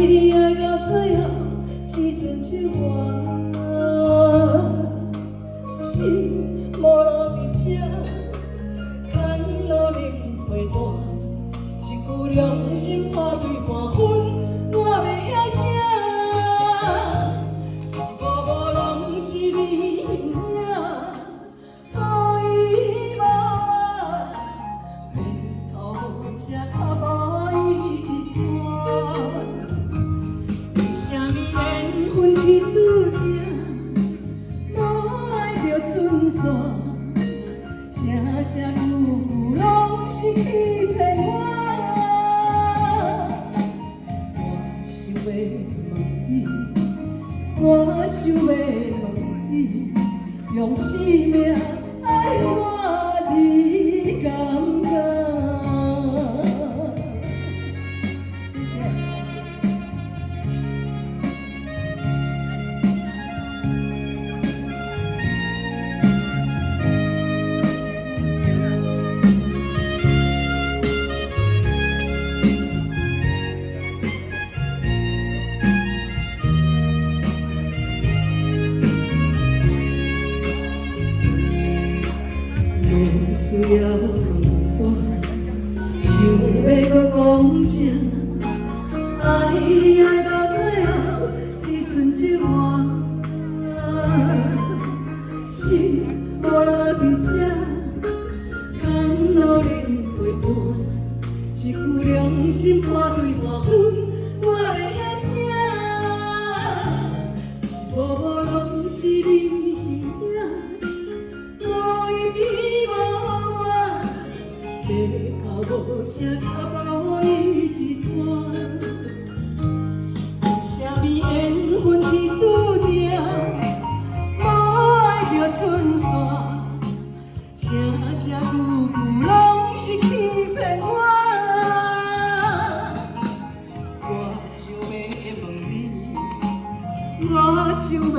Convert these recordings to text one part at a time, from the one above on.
你爱到最后，只剩一碗，心无路伫这，牵落忍陪伴，一句良心话对半分，我袂遐啥，一步步拢是你形影，无依无爱，回头无车较无依拖。 为什么缘分去注定，无爱着准线，声声句句拢是欺骗我。我想要问你，用生命爱我，你敢不？谢谢。 需要问我，想要搁讲啥？爱你爱到最后，只剩一碗，心无伫这，牵路忍陪伴，一句良心话对半分，我会遐啥？一步步拢是你形影。 回头无声，较无依伫拖。为什么缘分去注定，无爱着准线，声声句句拢是欺骗我。我想要问你，我想要问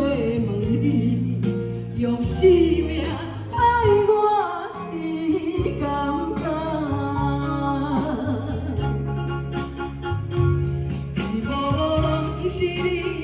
你，用生命爱我，你敢？ 是你。